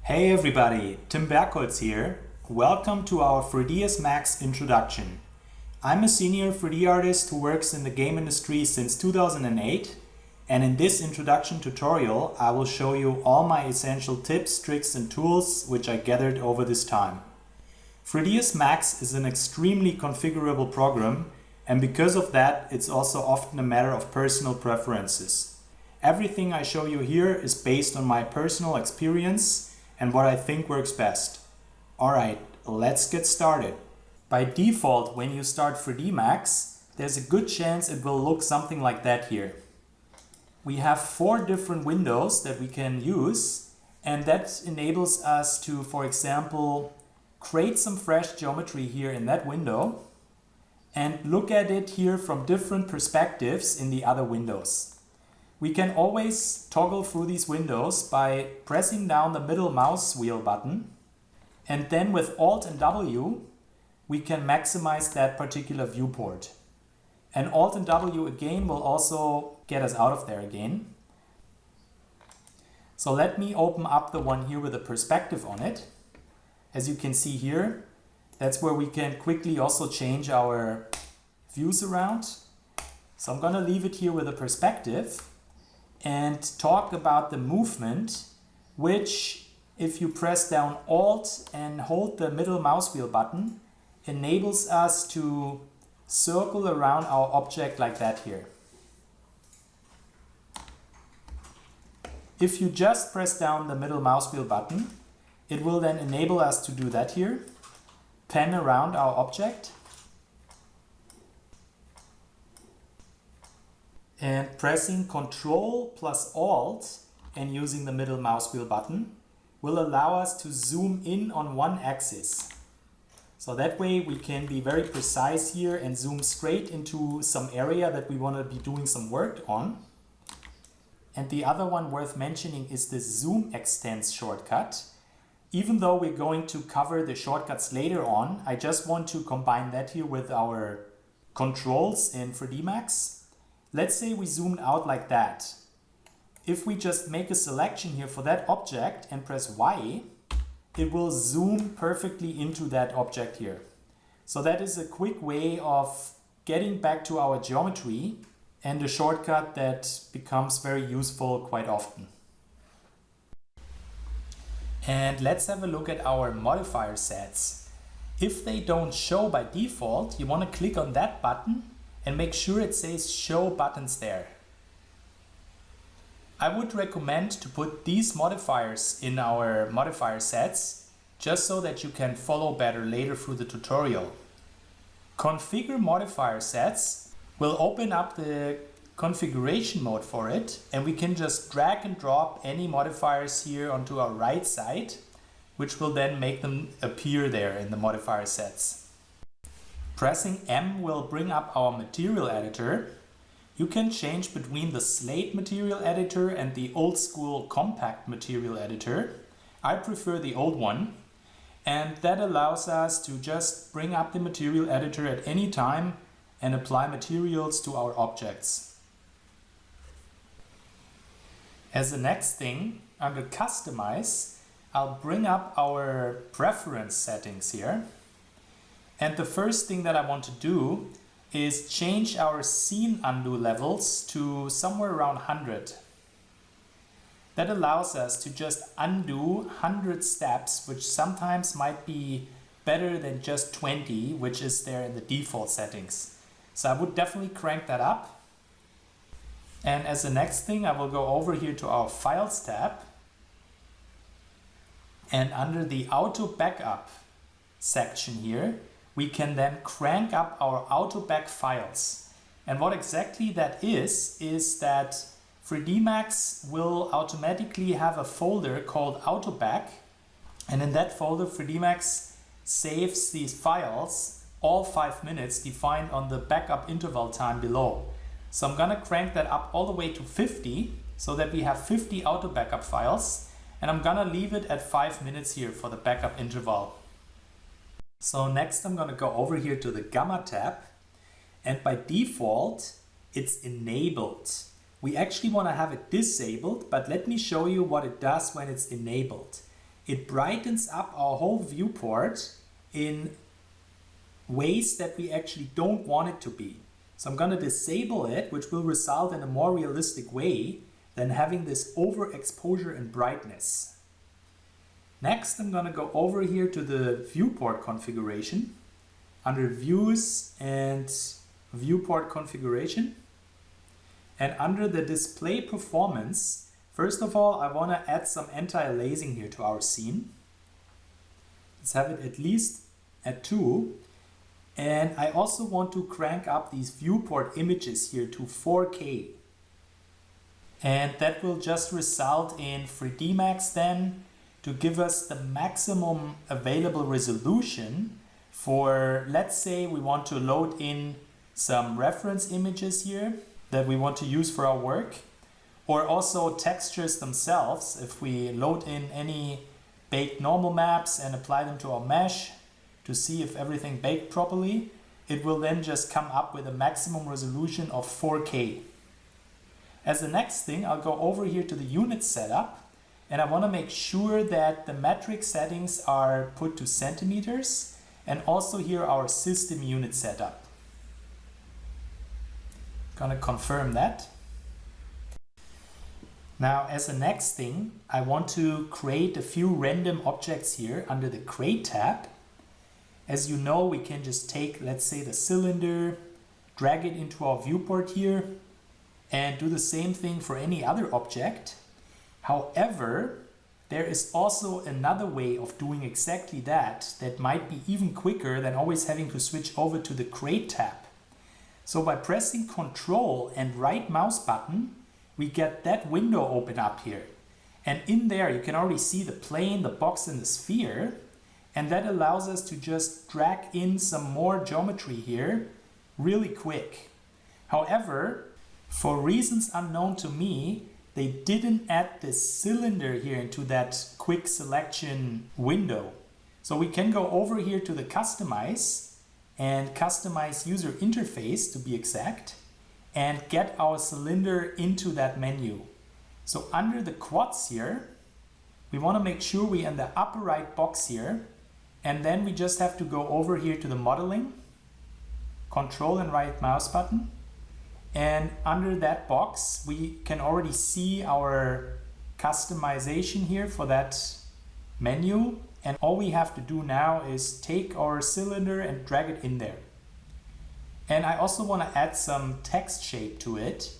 Hey everybody, Tim Bergholz here. Welcome to our 3ds Max introduction. I'm a senior 3D artist who works in the game industry since 2008, and in this introduction tutorial I will show you all my essential tips, tricks and tools which I gathered over this time. 3ds Max is an extremely configurable program, and because of that it's also often a matter of personal preferences. Everything I show you here is based on my personal experience and what I think works best. Alright, let's get started. By default, when you start 3D Max, there's a good chance it will look something like that here. We have 4 different windows that we can use, and that enables us to, for example, create some fresh geometry here in that window and look at it here from different perspectives in the other windows. We can always toggle through these windows by pressing down the middle mouse wheel button, and then with Alt and W we can maximize that particular viewport. And Alt and W again will also get us out of there again. So let me open up the one here with a perspective on it. As you can see here, that's where we can quickly also change our views around. So I'm gonna leave it here with a perspective and talk about the movement, which, if you press down Alt and hold the middle mouse wheel button, enables us to circle around our object like that here. If you just press down the middle mouse wheel button, it will then enable us to do that here, pan around our object. And pressing Ctrl plus Alt and using the middle mouse wheel button will allow us to zoom in on one axis. So that way we can be very precise here and zoom straight into some area that we want to be doing some work on. And the other one worth mentioning is the Zoom Extends shortcut. Even though we're going to cover the shortcuts later on, I just want to combine that here with our controls in 3D Max. Let's say we zoomed out like that. If we just make a selection here for that object and press Y, it will zoom perfectly into that object here. So that is a quick way of getting back to our geometry and a shortcut that becomes very useful quite often. And let's have a look at our modifier sets. If they don't show by default, you want to click on that button and make sure it says Show Buttons there. I would recommend to put these modifiers in our modifier sets just so that you can follow better later through the tutorial. Configure modifier sets will open up the configuration mode for it, and we can just drag and drop any modifiers here onto our right side, which will then make them appear there in the modifier sets. Pressing M will bring up our material editor. You can change between the Slate material editor and the old school compact material editor. I prefer the old one, and that allows us to just bring up the material editor at any time and apply materials to our objects. As the next thing, under Customize, I'll bring up our preference settings here. And the first thing that I want to do is change our scene undo levels to somewhere around 100. That allows us to just undo 100 steps, which sometimes might be better than just 20, which is there in the default settings. So I would definitely crank that up. And as the next thing, I will go over here to our Files tab. And under the Auto Backup section here, we can then crank up our auto back files. And what exactly that is that 3D Max will automatically have a folder called auto back, and in that folder 3D Max saves these files all 5 minutes defined on the backup interval time below. So I'm gonna crank that up all the way to 50 so that we have 50 auto backup files, and I'm gonna leave it at 5 minutes here for the backup interval. So next I'm going to go over here to the Gamma tab, and by default it's enabled. We actually want to have it disabled, but let me show you what it does when it's enabled. it brightens up our whole viewport in ways that we actually don't want it to be. So I'm going to disable it, which will result in a more realistic way than having this overexposure and brightness. Next, I'm going to go over here to the viewport configuration under Views and Viewport Configuration. And under the Display Performance, first of all, I want to add some anti-aliasing here to our scene. Let's have it at least at 2. And I also want to crank up these viewport images here to 4K. And that will just result in 3D Max then to give us the maximum available resolution for, let's say we want to load in some reference images here that we want to use for our work, or also textures themselves. If we load in any baked normal maps and apply them to our mesh to see if everything baked properly, it will then just come up with a maximum resolution of 4K. As the next thing, I'll go over here to the unit setup, and I want to make sure that the metric settings are put to centimeters, and also here our system unit setup. Gonna confirm that. Now, as the next thing, I want to create a few random objects here under the Create tab. As you know, we can just take, let's say, the cylinder, drag it into our viewport here, and do the same thing for any other object. However, there is also another way of doing exactly that might be even quicker than always having to switch over to the Create tab. So by pressing Ctrl and right mouse button, we get that window open up here. And in there you can already see the plane, the box and the sphere. And that allows us to just drag in some more geometry here really quick. However, for reasons unknown to me, they didn't add this cylinder here into that quick selection window. So we can go over here to the Customize and Customize User Interface to be exact, and get our cylinder into that menu. So under the quads here, we want to make sure we're in the upper right box here, and then we just have to go over here to the modeling, Control and right mouse button, and under that box we can already see our customization here for that menu, and all we have to do now is take our cylinder and drag it in there. And I also want to add some text shape to it,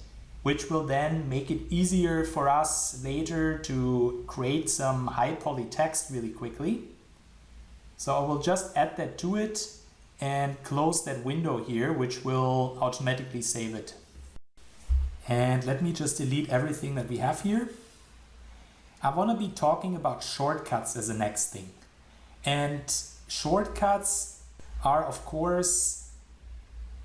which will then make it easier for us later to create some high poly text really quickly. So I will just add that to it and close that window here, which will automatically save it. And let me just delete everything that we have here. I want to be talking about shortcuts as the next thing. And shortcuts are, of course,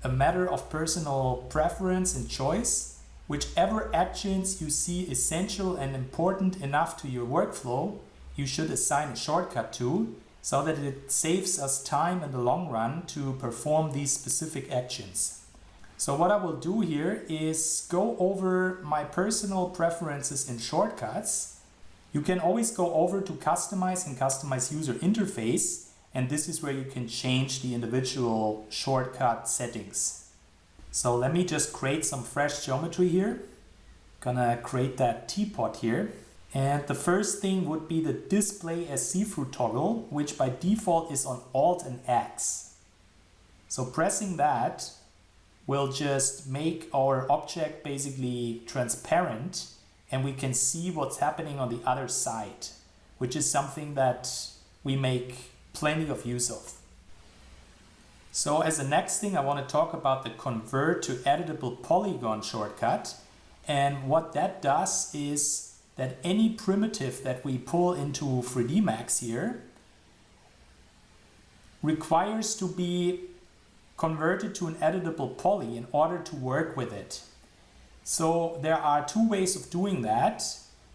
a matter of personal preference and choice. Whichever actions you see essential and important enough to your workflow, you should assign a shortcut to, so that it saves us time in the long run to perform these specific actions. So what I will do here is go over my personal preferences in shortcuts. You can always go over to Customize and Customize User Interface, and this is where you can change the individual shortcut settings. So let me just create some fresh geometry here. Gonna create that teapot here. And the first thing would be the Display as See-Through toggle, which by default is on Alt and X. So pressing that will just make our object basically transparent, and we can see what's happening on the other side, which is something that we make plenty of use of. So as the next thing, I want to talk about the Convert to Editable Polygon shortcut. And what that does is that any primitive that we pull into 3D Max here requires to be converted to an editable poly in order to work with it. So there are two ways of doing that,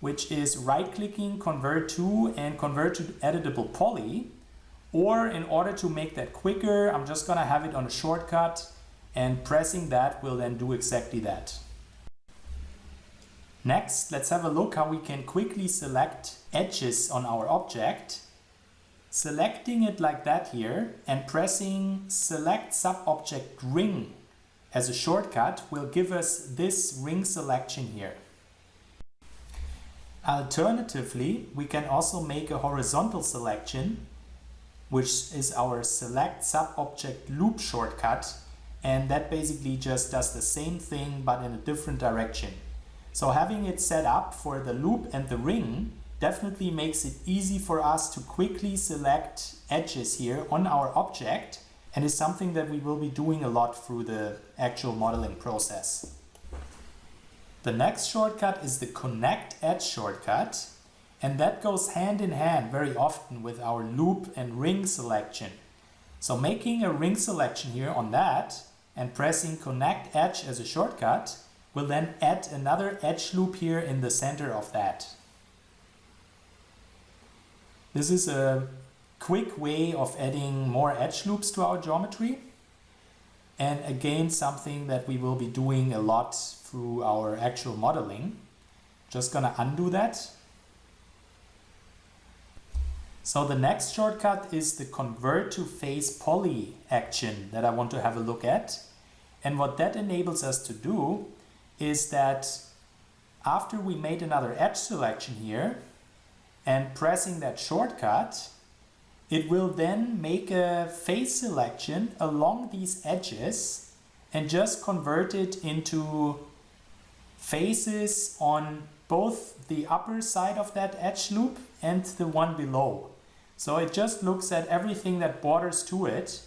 which is right-clicking, Convert to, and Convert to Editable Poly. Or in order to make that quicker, I'm just gonna have it on a shortcut, and pressing that will then do exactly that. Next, let's have a look how we can quickly select edges on our object. Selecting it like that here and pressing Select Subobject Ring as a shortcut will give us this ring selection here. Alternatively, we can also make a horizontal selection, which is our Select Subobject Loop shortcut, and that basically just does the same thing but in a different direction. So having it set up for the loop and the ring definitely makes it easy for us to quickly select edges here on our object, and is something that we will be doing a lot through the actual modeling process. The next shortcut is the Connect Edge shortcut, and that goes hand in hand very often with our loop and ring selection. So making a ring selection here on that and pressing Connect Edge as a shortcut will then add another edge loop here in the center of that. This is a quick way of adding more edge loops to our geometry, and again something that we will be doing a lot through our actual modeling. Just gonna undo that. So the next shortcut is the Convert to Face Poly action that I want to have a look at. And what that enables us to do is that after we made another edge selection here and pressing that shortcut, it will then make a face selection along these edges and just convert it into faces on both the upper side of that edge loop and the one below. So it just looks at everything that borders to it,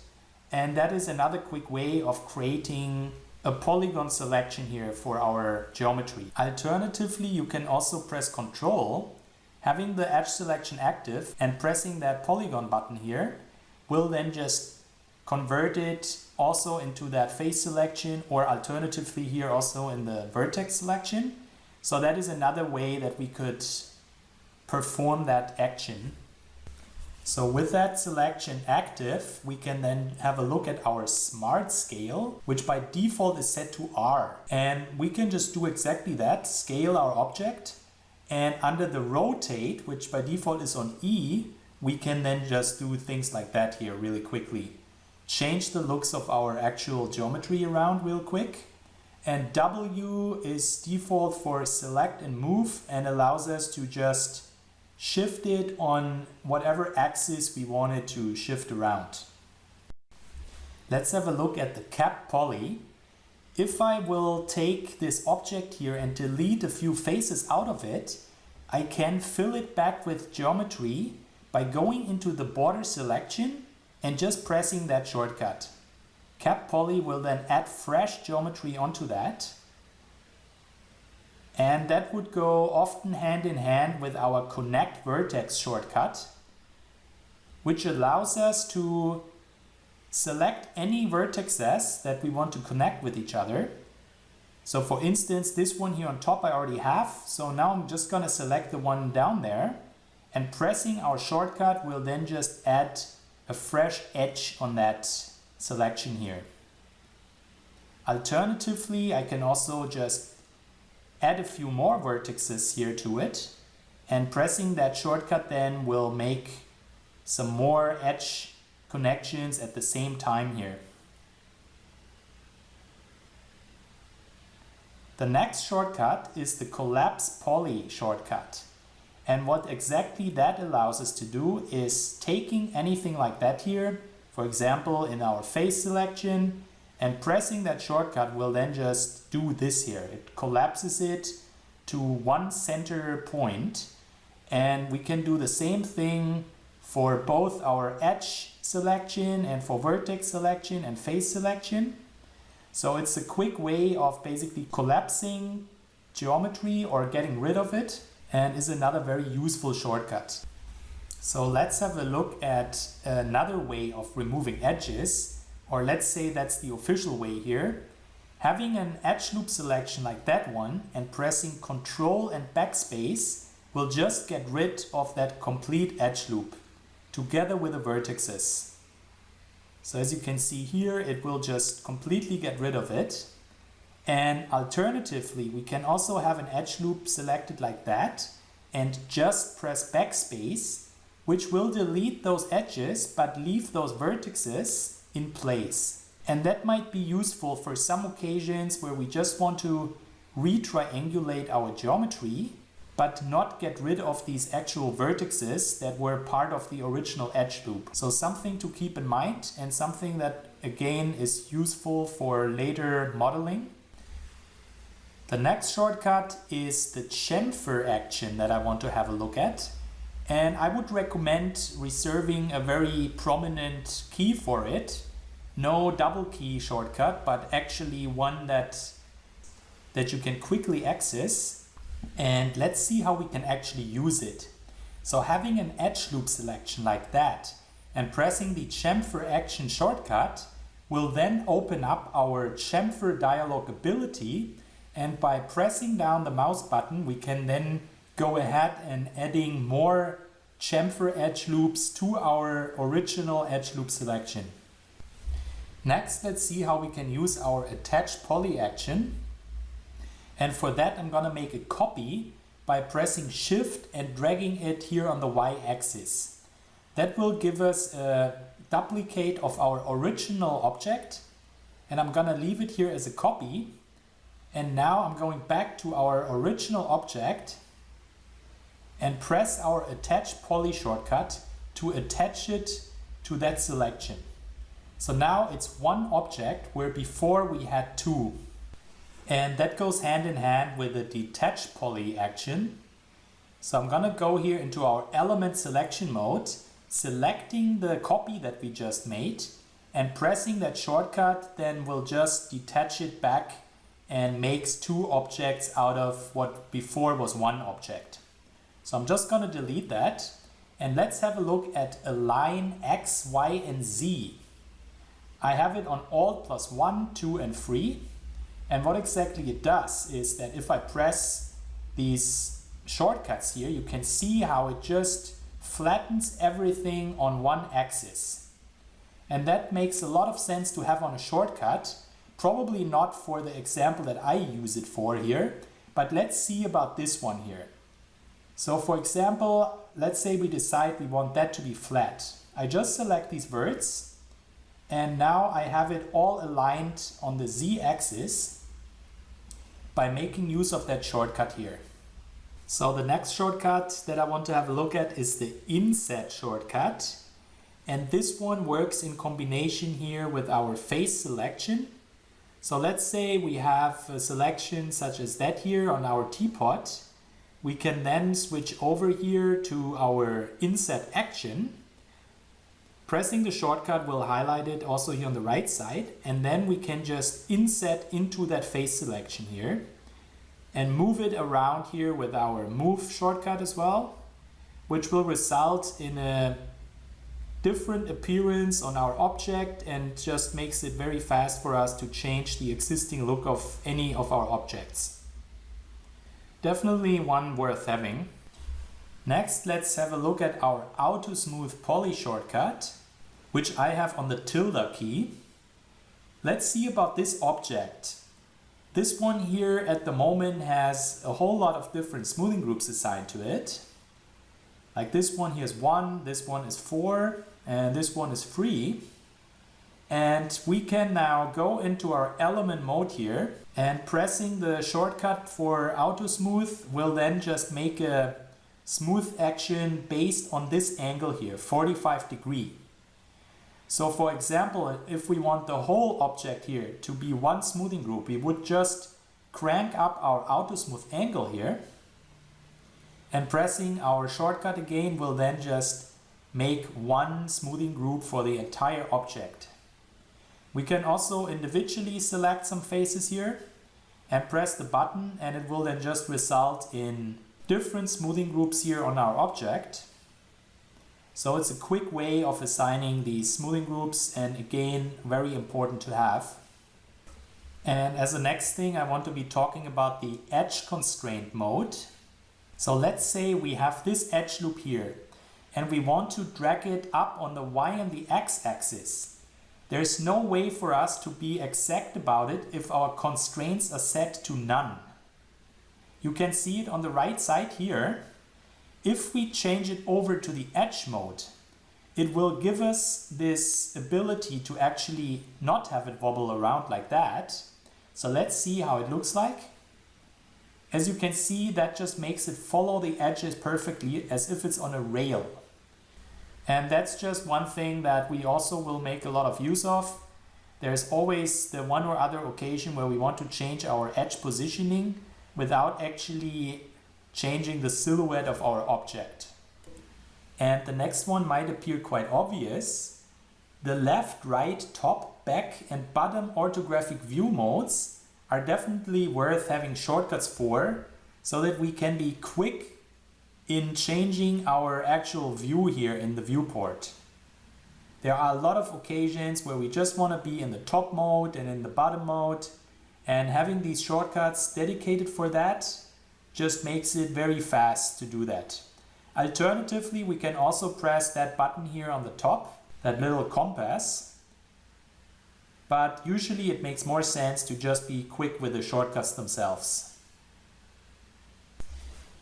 and that is another quick way of creating a polygon selection here for our geometry. Alternatively, you can also press Ctrl, having the edge selection active, and pressing that polygon button here will then just convert it also into that face selection, or alternatively here also in the vertex selection. So that is another way that we could perform that action. So with that selection active, we can then have a look at our Smart Scale, which by default is set to R. And we can just do exactly that, scale our object. And under the Rotate, which by default is on E, we can then just do things like that here really quickly. Change the looks of our actual geometry around real quick. And W is default for Select and Move, and allows us to just shift it on whatever axis we want it to shift around. Let's have a look at the Cap Poly. If I will take this object here and delete a few faces out of it, I can fill it back with geometry by going into the border selection and just pressing that shortcut. Cap Poly will then add fresh geometry onto that. And that would go often hand in hand with our Connect Vertex shortcut, which allows us to select any vertices that we want to connect with each other. So for instance, this one here on top I already have. So now I'm just going to select the one down there, and pressing our shortcut will then just add a fresh edge on that selection here. Alternatively, I can also just add a few more vertices here to it, and pressing that shortcut then will make some more edge connections at the same time here. The next shortcut is the Collapse Poly shortcut. And what exactly that allows us to do is taking anything like that here, for example in our face selection, and pressing that shortcut will then just do this here. It collapses it to one center point, and we can do the same thing for both our edge selection and for vertex selection and face selection. So it's a quick way of basically collapsing geometry or getting rid of it, and is another very useful shortcut. So let's have a look at another way of removing edges. Or let's say that's the official way here. Having an edge loop selection like that one and pressing Ctrl and Backspace will just get rid of that complete edge loop together with the vertices. So as you can see here, it will just completely get rid of it. And alternatively, we can also have an edge loop selected like that and just press backspace, which will delete those edges but leave those vertices in place. And that might be useful for some occasions where we just want to re-triangulate our geometry, but not get rid of these actual vertices that were part of the original edge loop. So something to keep in mind, and something that again is useful for later modeling. The next shortcut is the chamfer action that I want to have a look at. And I would recommend reserving a very prominent key for it. No double key shortcut, but actually one that you can quickly access. And let's see how we can actually use it. So having an edge loop selection like that and pressing the chamfer action shortcut will then open up our chamfer dialog ability, and by pressing down the mouse button we can then go ahead and adding more chamfer edge loops to our original edge loop selection. Next, let's see how we can use our attach poly action. And for that I'm gonna make a copy by pressing Shift and dragging it here on the Y-axis. That will give us a duplicate of our original object, and I'm gonna leave it here as a copy. And now I'm going back to our original object and press our attach poly shortcut to attach it to that selection. So now it's one object where before we had two. And that goes hand in hand with the detach poly action. So I'm gonna go here into our element selection mode, selecting the copy that we just made, and pressing that shortcut then will just detach it back and makes two objects out of what before was one object. So I'm just gonna delete that, and let's have a look at align X, Y, and Z. I have it on Alt plus 1, 2, and 3. And what exactly it does is that if I press these shortcuts here, you can see how it just flattens everything on one axis. And that makes a lot of sense to have on a shortcut. Probably not for the example that I use it for here, but let's see about this one here. So for example, let's say we decide we want that to be flat. I just select these verts, and now I have it all aligned on the Z axis by making use of that shortcut here. So the next shortcut that I want to have a look at is the inset shortcut. And this one works in combination here with our face selection. So let's say we have a selection such as that here on our teapot. We can then switch over here to our inset action. Pressing the shortcut will highlight it also here on the right side, and then we can just inset into that face selection here and move it around here with our move shortcut as well, which will result in a different appearance on our object and just makes it very fast for us to change the existing look of any of our objects. Definitely one worth having. Next, let's have a look at our Auto Smooth Poly shortcut, which I have on the tilde key. Let's see about this object. This one here at the moment has a whole lot of different smoothing groups assigned to it. Like this one here is 1, this one is 4, and this one is 3. And we can now go into our element mode here, and pressing the shortcut for Auto Smooth will then just make a smooth action based on this angle here, 45 degree. So for example, if we want the whole object here to be one smoothing group, we would just crank up our Auto Smooth angle here, and pressing our shortcut again will then just make one smoothing group for the entire object. We can also individually select some faces here and press the button, and it will then just result in different smoothing groups here on our object. So it's a quick way of assigning these smoothing groups, and again, very important to have. And as the next thing, I want to be talking about the edge constraint mode. So let's say we have this edge loop here, and we want to drag it up on the Y and the X axis. There's no way for us to be exact about it if our constraints are set to none. You can see it on the right side here. If we change it over to the edge mode, it will give us this ability to actually not have it wobble around like that. So let's see how it looks like. As you can see, that just makes it follow the edges perfectly as if it's on a rail. And that's just one thing that we also will make a lot of use of. There's always the one or other occasion where we want to change our edge positioning without actually changing the silhouette of our object. And the next one might appear quite obvious. The left, right, top, back and bottom orthographic view modes are definitely worth having shortcuts for so that we can be quick in changing our actual view here in the viewport. There are a lot of occasions where we just want to be in the top mode and in the bottom mode, and having these shortcuts dedicated for that just makes it very fast to do that. Alternatively, we can also press that button here on the top, that little compass, but usually it makes more sense to just be quick with the shortcuts themselves.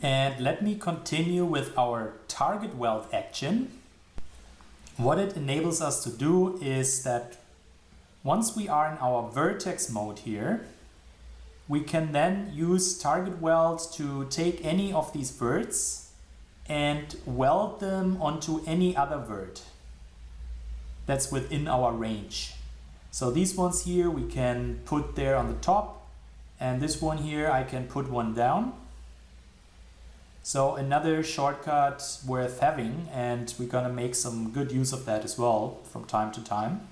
And let me continue with our target weld action. What it enables us to do is that once we are in our vertex mode here, we can then use target weld to take any of these verts and weld them onto any other vert that's within our range. So these ones here we can put there on the top, and this one here I can put one down. So another shortcut worth having, and we're gonna make some good use of that as well from time to time.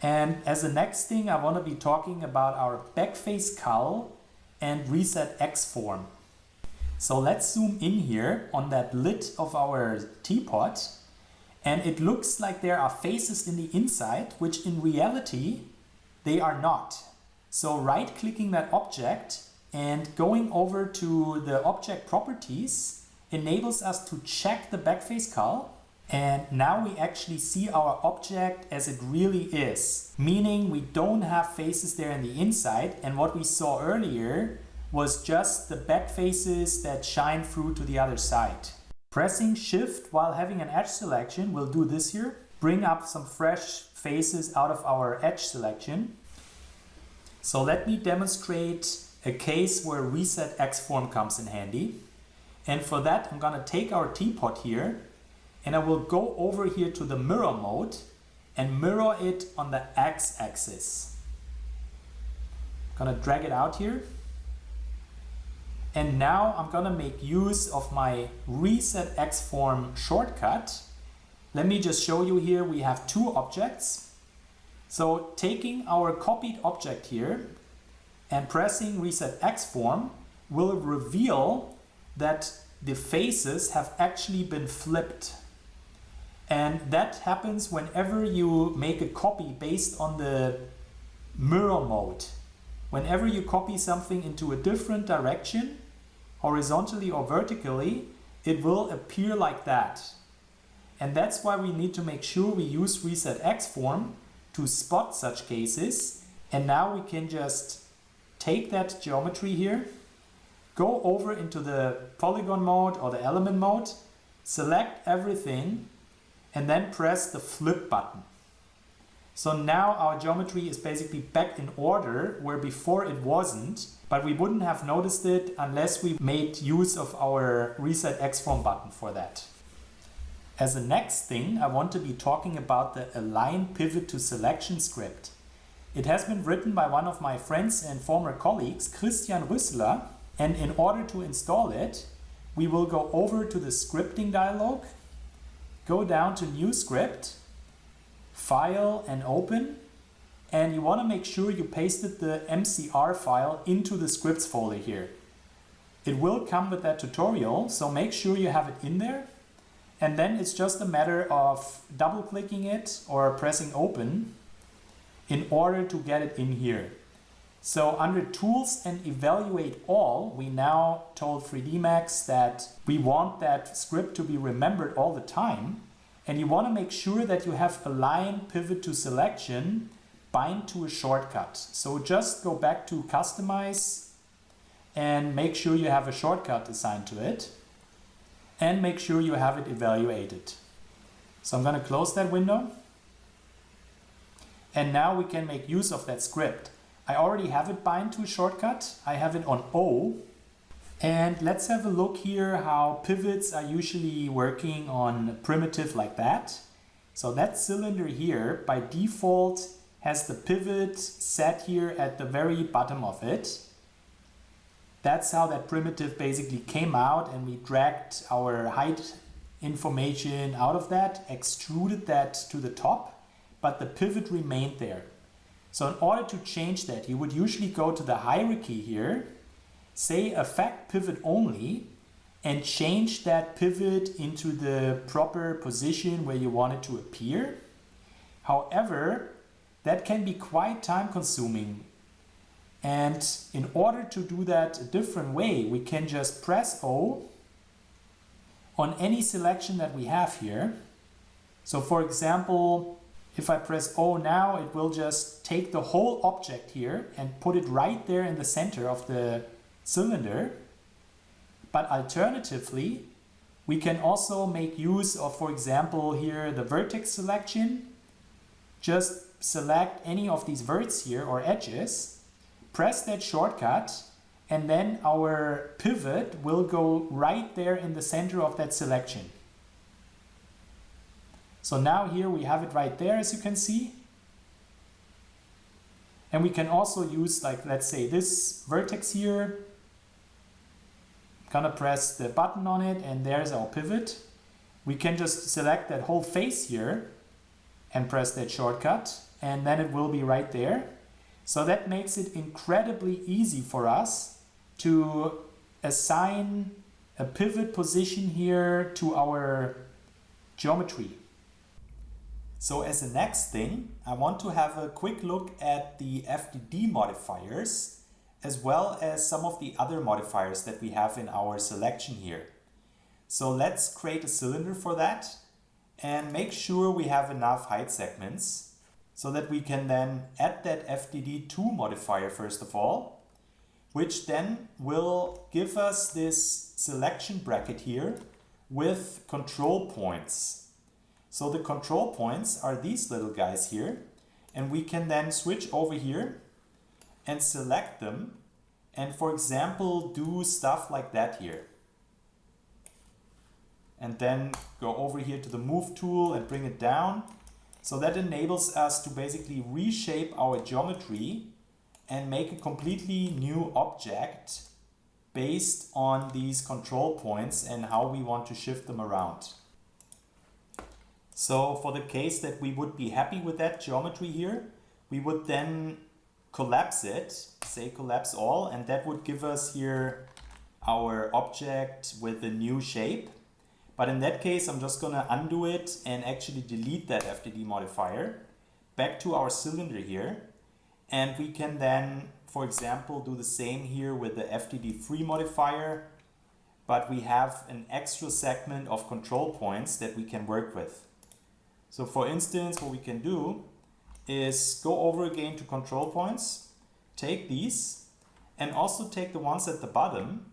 And as the next thing, I want to be talking about our backface cull and reset X form. So let's zoom in here on that lid of our teapot, and it looks like there are faces in the inside, which in reality they are not. So right clicking that object and going over to the object properties enables us to check the backface cull. And now we actually see our object as it really is, meaning we don't have faces there in the inside, and what we saw earlier was just the back faces that shine through to the other side. Pressing Shift while having an edge selection will do this here, bring up some fresh faces out of our edge selection. So let me demonstrate a case where Reset X form comes in handy. And for that I'm gonna take our teapot here, and I will go over here to the mirror mode and mirror it on the x-axis. Gonna drag it out here. And now I'm gonna make use of my Reset X form shortcut. Let me just show you here, we have two objects. So taking our copied object here and pressing Reset X form will reveal that the faces have actually been flipped. And that happens whenever you make a copy based on the mirror mode. Whenever you copy something into a different direction, horizontally or vertically, it will appear like that. And that's why we need to make sure we use Reset X form to spot such cases. And now we can just take that geometry here, go over into the polygon mode or the element mode, select everything, and then press the flip button. So now our geometry is basically back in order where before it wasn't, but we wouldn't have noticed it unless we made use of our Reset X form button for that. As the next thing, I want to be talking about the Align Pivot to Selection script. It has been written by one of my friends and former colleagues, Christian Rüssler, and in order to install it, we will go over to the scripting dialog, go down to New Script, File and Open, and you want to make sure you pasted the MCR file into the scripts folder here. It will come with that tutorial, so make sure you have it in there, and then it's just a matter of double clicking it or pressing Open in order to get it in here. So under Tools and Evaluate All, we now told 3D Max that we want that script to be remembered all the time. And you want to make sure that you have align pivot to selection bind to a shortcut. So just go back to customize and make sure you have a shortcut assigned to it and make sure you have it evaluated. So I'm going to close that window. And now we can make use of that script. I already have it bind to a shortcut. I have it on O. And let's have a look here how pivots are usually working on a primitive like that. So that cylinder here by default has the pivot set here at the very bottom of it. That's how that primitive basically came out, and we dragged our height information out of that, extruded that to the top, but the pivot remained there. So in order to change that, you would usually go to the hierarchy here, say affect pivot only, and change that pivot into the proper position where you want it to appear. However, that can be quite time consuming. And in order to do that a different way, we can just press O on any selection that we have here. So for example, if I press O now, it will just take the whole object here and put it right there in the center of the cylinder. But alternatively, we can also make use of, for example, here the vertex selection. Just select any of these verts here or edges, press that shortcut, and then our pivot will go right there in the center of that selection. So now here we have it right there, as you can see. And we can also use, like, let's say this vertex here. I'm gonna press the button on it and there's our pivot. We can just select that whole face here and press that shortcut, and then it will be right there. So that makes it incredibly easy for us to assign a pivot position here to our geometry. So as the next thing, I want to have a quick look at the FDD modifiers, as well as some of the other modifiers that we have in our selection here. So let's create a cylinder for that and make sure we have enough height segments so that we can then add that FDD2 modifier first of all, which then will give us this selection bracket here with control points. So the control points are these little guys here, and we can then switch over here and select them and, for example, do stuff like that here. And then go over here to the move tool and bring it down. So that enables us to basically reshape our geometry and make a completely new object based on these control points and how we want to shift them around. So for the case that we would be happy with that geometry here, we would then collapse it, say collapse all, and that would give us here our object with a new shape. But in that case, I'm just going to undo it and actually delete that FDD modifier back to our cylinder here. And we can then, for example, do the same here with the FDD3 modifier, but we have an extra segment of control points that we can work with. So for instance, what we can do is go over again to control points, take these, and also take the ones at the bottom,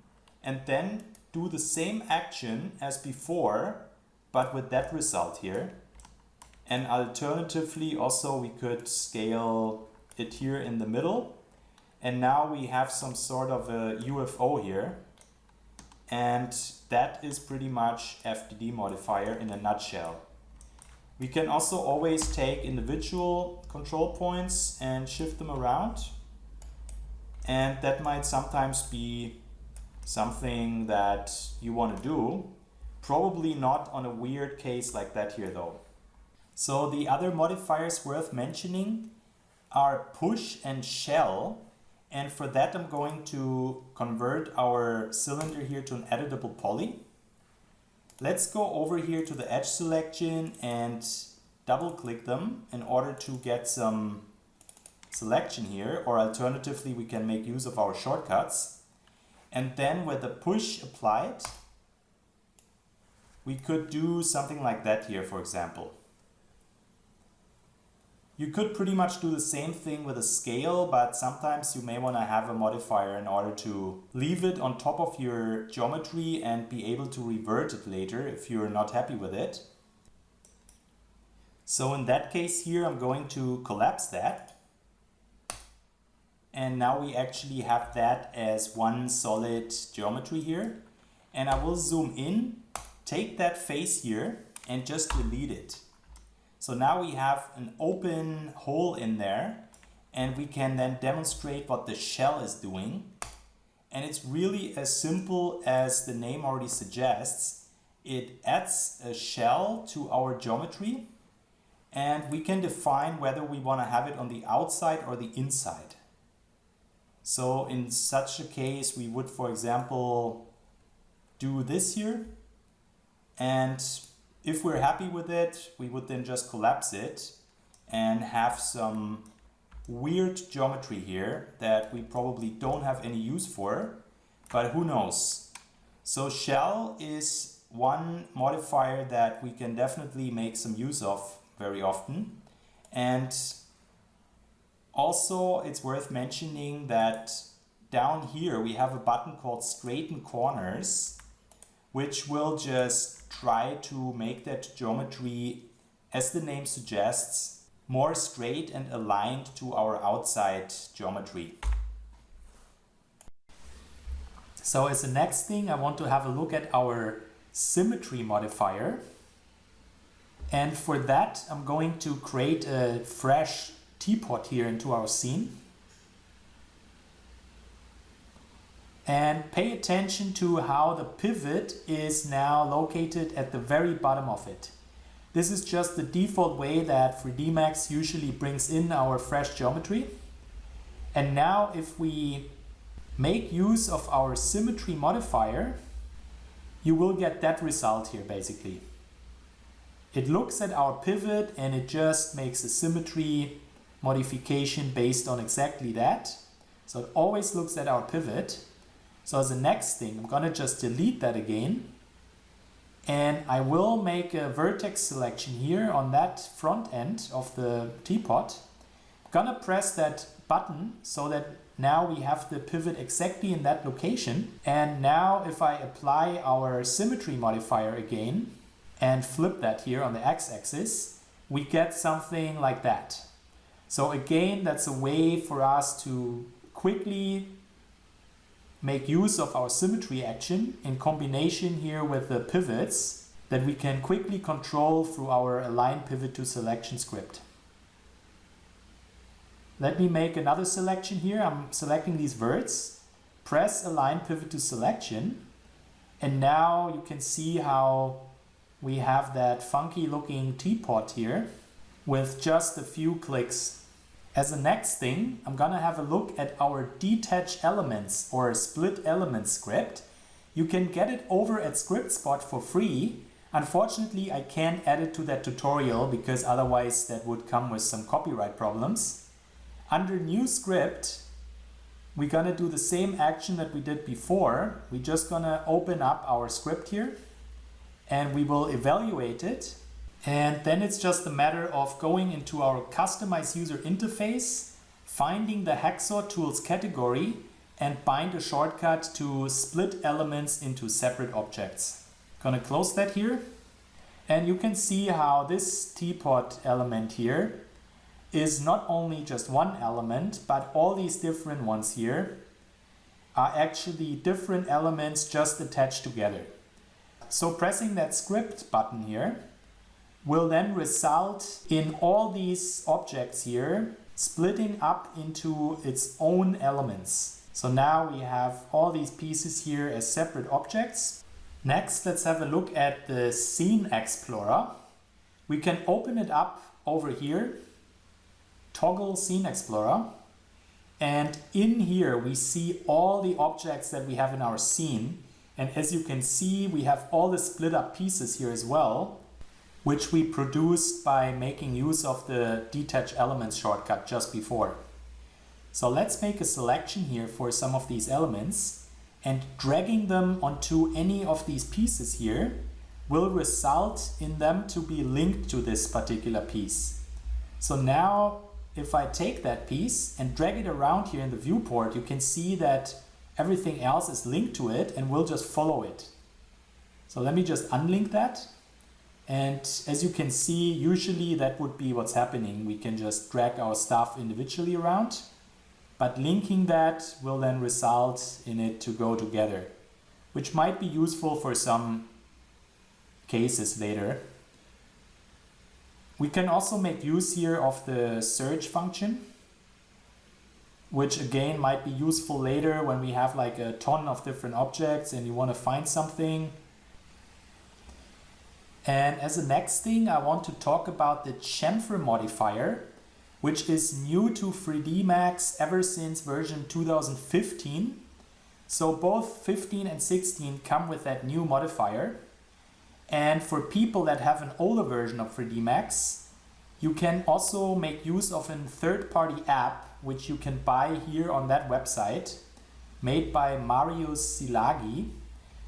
and then do the same action as before, but with that result here. And alternatively, also we could scale it here in the middle. And now we have some sort of a UFO here. And that is pretty much FDD modifier in a nutshell. We can also always take individual control points and shift them around. And that might sometimes be something that you want to do. Probably not on a weird case like that here though. So the other modifiers worth mentioning are push and shell. And for that I'm going to convert our cylinder here to an editable poly. Let's go over here to the edge selection and double click them in order to get some selection here, or alternatively we can make use of our shortcuts. And then with the push applied, we could do something like that here, for example. You could pretty much do the same thing with a scale, but sometimes you may want to have a modifier in order to leave it on top of your geometry and be able to revert it later if you're not happy with it. So in that case here, I'm going to collapse that. And now we actually have that as one solid geometry here. And I will zoom in, take that face here and just delete it. So now we have an open hole in there and we can then demonstrate what the shell is doing. And it's really as simple as the name already suggests. It adds a shell to our geometry and we can define whether we want to have it on the outside or the inside. So in such a case, we would, for example, do this here. And if we're happy with it, we would then just collapse it and have some weird geometry here that we probably don't have any use for, but who knows. So shell is one modifier that we can definitely make some use of very often. And also it's worth mentioning that down here we have a button called Straighten Corners, which will just try to make that geometry, as the name suggests, more straight and aligned to our outside geometry. So as the next thing, I want to have a look at our symmetry modifier. And for that, I'm going to create a fresh teapot here into our scene. And pay attention to how the pivot is now located at the very bottom of it. This is just the default way that 3D Max usually brings in our fresh geometry. And now if we make use of our symmetry modifier, you will get that result here basically. It looks at our pivot and it just makes a symmetry modification based on exactly that. So it always looks at our pivot. So as the next thing, I'm going to just delete that again. And I will make a vertex selection here on that front end of the teapot. I'm going to press that button so that now we have the pivot exactly in that location. And now if I apply our symmetry modifier again and flip that here on the x-axis, we get something like that. So again, that's a way for us to quickly make use of our symmetry action in combination here with the pivots that we can quickly control through our align pivot to selection script. Let me make another selection here. I'm selecting these verts, press align pivot to selection, and now you can see how we have that funky looking teapot here with just a few clicks. As the next thing, I'm gonna have a look at our detach elements or split elements script. You can get it over at ScriptSpot for free. Unfortunately, I can't add it to that tutorial because otherwise that would come with some copyright problems. Under new script, we're gonna do the same action that we did before. We're just gonna open up our script here and we will evaluate it. And then it's just a matter of going into our Customize User Interface, finding the Hacksaw Tools category, and bind a shortcut to split elements into separate objects. Gonna close that here. And you can see how this teapot element here is not only just one element, but all these different ones here are actually different elements just attached together. So pressing that script button here will then result in all these objects here splitting up into its own elements. So now we have all these pieces here as separate objects. Next, let's have a look at the Scene Explorer. We can open it up over here, toggle Scene Explorer, and in here we see all the objects that we have in our scene. And as you can see, we have all the split up pieces here as well, which we produced by making use of the detach elements shortcut just before. So let's make a selection here for some of these elements, and dragging them onto any of these pieces here will result in them to be linked to this particular piece. So now if I take that piece and drag it around here in the viewport, you can see that everything else is linked to it and will just follow it. So let me just unlink that. And as you can see, usually that would be what's happening. We can just drag our stuff individually around, but linking that will then result in it to go together, which might be useful for some cases later. We can also make use here of the search function, which again might be useful later when we have like a ton of different objects and you want to find something. And as a next thing, I want to talk about the chamfer modifier, which is new to 3D Max ever since version 2015. So both 15 and 16 come with that new modifier. And for people that have an older version of 3D Max, you can also make use of a third-party app, which you can buy here on that website, made by Marius Silagi.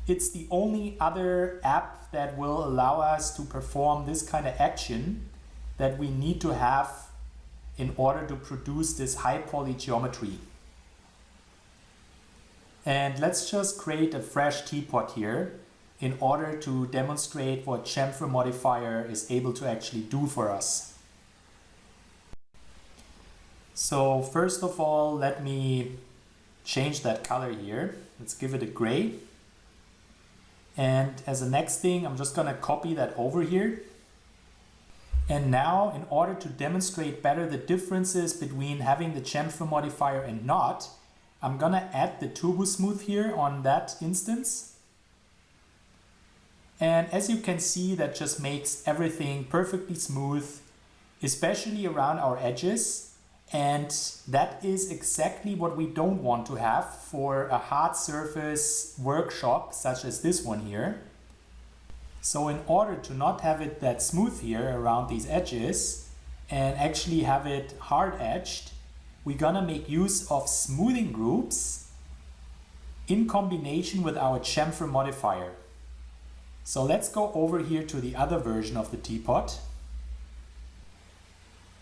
It's the only other app that will allow us to perform this kind of action that we need to have in order to produce this high poly geometry. And let's just create a fresh teapot here in order to demonstrate what chamfer modifier is able to actually do for us. So first of all, let me change that color here. Let's give it a gray. And as a next thing, I'm just gonna copy that over here. And now, in order to demonstrate better the differences between having the chamfer modifier and not, I'm gonna add the turbo smooth here on that instance. And as you can see, that just makes everything perfectly smooth, especially around our edges. And that is exactly what we don't want to have for a hard surface workshop such as this one here. So in order to not have it that smooth here around these edges and actually have it hard edged, we're gonna make use of smoothing groups in combination with our chamfer modifier. So let's go over here to the other version of the teapot.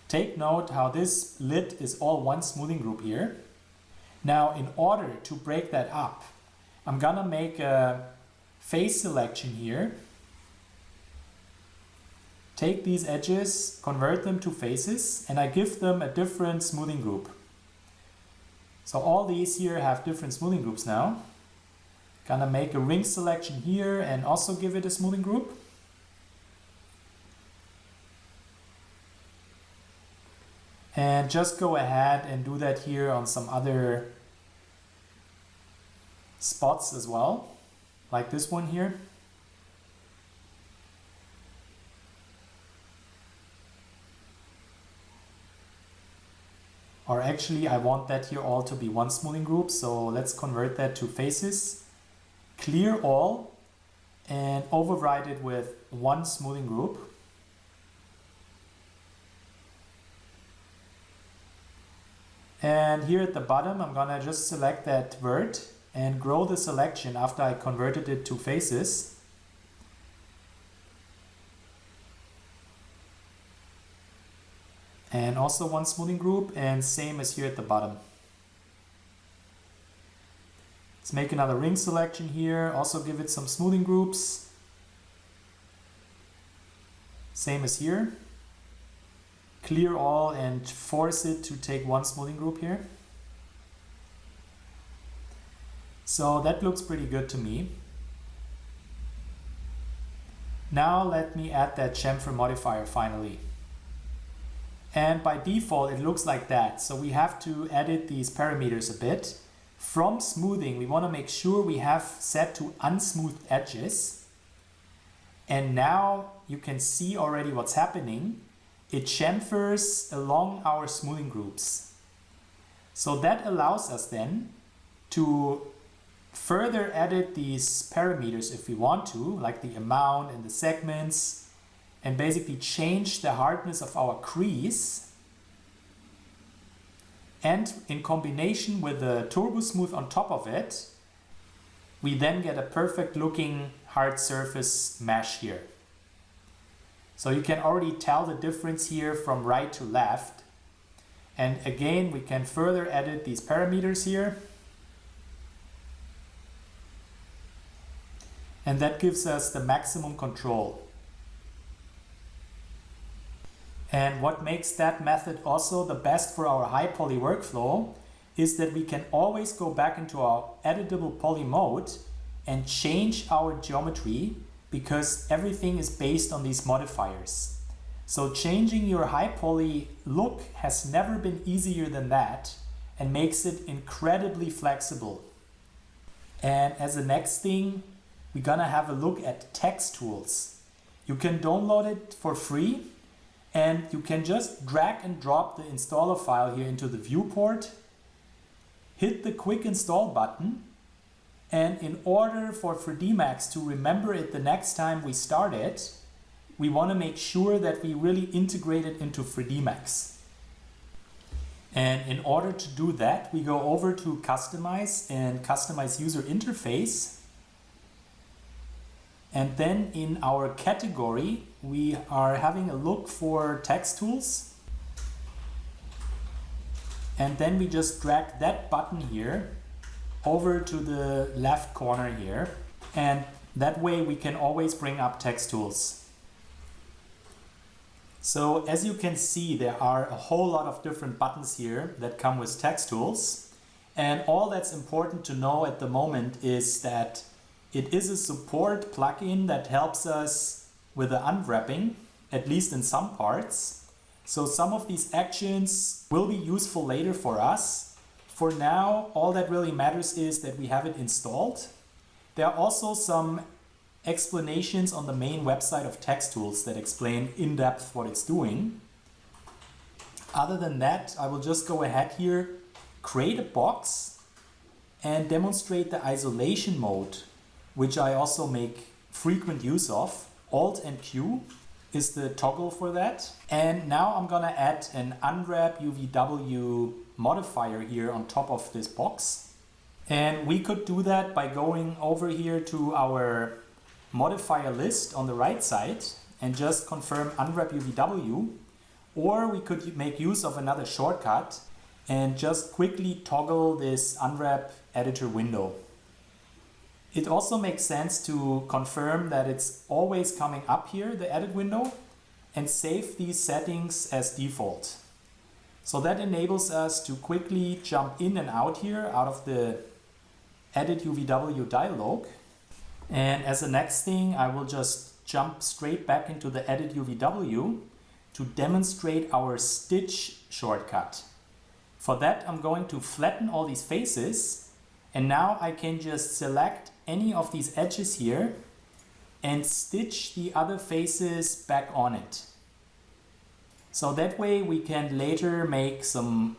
Take note how this lid is all one smoothing group here. Now, in order to break that up, I'm gonna make a face selection here. Take these edges, convert them to faces, and I give them a different smoothing group. So all these here have different smoothing groups now. Gonna make a ring selection here and also give it a smoothing group. And just go ahead and do that here on some other spots as well, like this one here. Or actually, I want that here all to be one smoothing group, so let's convert that to faces. Clear all and override it with one smoothing group. And here at the bottom, I'm gonna just select that vert and grow the selection after I converted it to faces. And also one smoothing group, and same as here at the bottom. Let's make another ring selection here, also give it some smoothing groups. Same as here. Clear all and force it to take one smoothing group here. So that looks pretty good to me. Now let me add that chamfer modifier finally. And by default it looks like that. So we have to edit these parameters a bit. From smoothing, we want to make sure we have set to unsmoothed edges. And now you can see already what's happening. It chamfers along our smoothing groups. So that allows us then to further edit these parameters if we want to, like the amount and the segments, and basically change the hardness of our crease. And in combination with the turbo smooth on top of it, we then get a perfect looking hard surface mesh here. So you can already tell the difference here from right to left. And again, we can further edit these parameters here. And that gives us the maximum control. And what makes that method also the best for our high poly workflow is that we can always go back into our editable poly mode and change our geometry because everything is based on these modifiers. So changing your high poly look has never been easier than that and makes it incredibly flexible. And as the next thing, we're gonna have a look at text tools. You can download it for free and you can just drag and drop the installer file here into the viewport, hit the quick install button, and in order for 3D Max to remember it the next time we start it, we want to make sure that we really integrate it into 3D Max. And in order to do that, we go over to Customize and Customize User Interface. And then in our category, we are having a look for text tools. And then we just drag that button here over to the left corner here. And that way we can always bring up text tools. So as you can see, there are a whole lot of different buttons here that come with text tools. And all that's important to know at the moment is that it is a support plugin that helps us with the unwrapping, at least in some parts. So some of these actions will be useful later for us. For now, all that really matters is that we have it installed. There are also some explanations on the main website of Text Tools that explain in depth what it's doing. Other than that, I will just go ahead here, create a box and demonstrate the isolation mode, which I also make frequent use of. Alt and Q is the toggle for that. And now I'm gonna add an unwrap UVW modifier here on top of this box. And we could do that by going over here to our modifier list on the right side and just confirm unwrap UVW, or we could make use of another shortcut and just quickly toggle this unwrap editor window. It also makes sense to confirm that it's always coming up here, the edit window, and save these settings as default. So that enables us to quickly jump in and out here out of the edit UVW dialog. And as the next thing, I will just jump straight back into the edit UVW to demonstrate our stitch shortcut. For that, I'm going to flatten all these faces, and now I can just select any of these edges here and stitch the other faces back on it. So that way we can later make some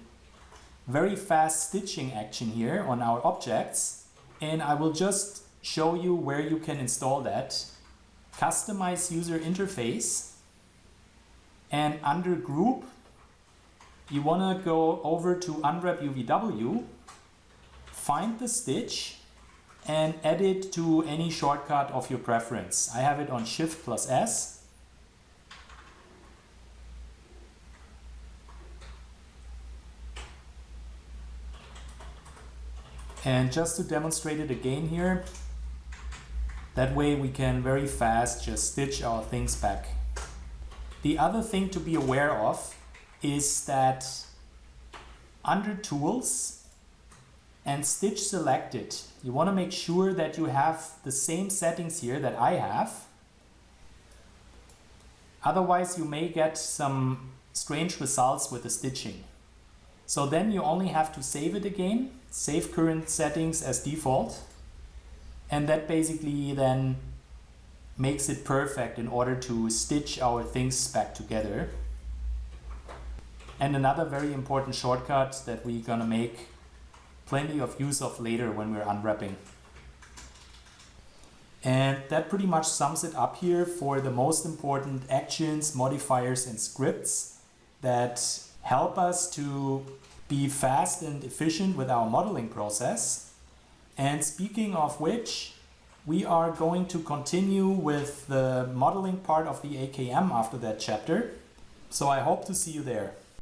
very fast stitching action here on our objects, and I will just show you where you can install that. Customize User Interface, and under Group you want to go over to Unwrap UVW, find the stitch and add it to any shortcut of your preference. I have it on Shift plus S. And just to demonstrate it again here, that way we can very fast just stitch our things back. The other thing to be aware of is that under Tools and Stitch Selected, you want to make sure that you have the same settings here that I have. Otherwise you may get some strange results with the stitching. So then you only have to save it again, save current settings as default, and that basically then makes it perfect in order to stitch our things back together. And another very important shortcut that we're gonna make plenty of use of later when we're unwrapping. And that pretty much sums it up here for the most important actions, modifiers, and scripts that help us to be fast and efficient with our modeling process. And speaking of which, We are going to continue with the modeling part of the AKM after that chapter. So I hope to see you there.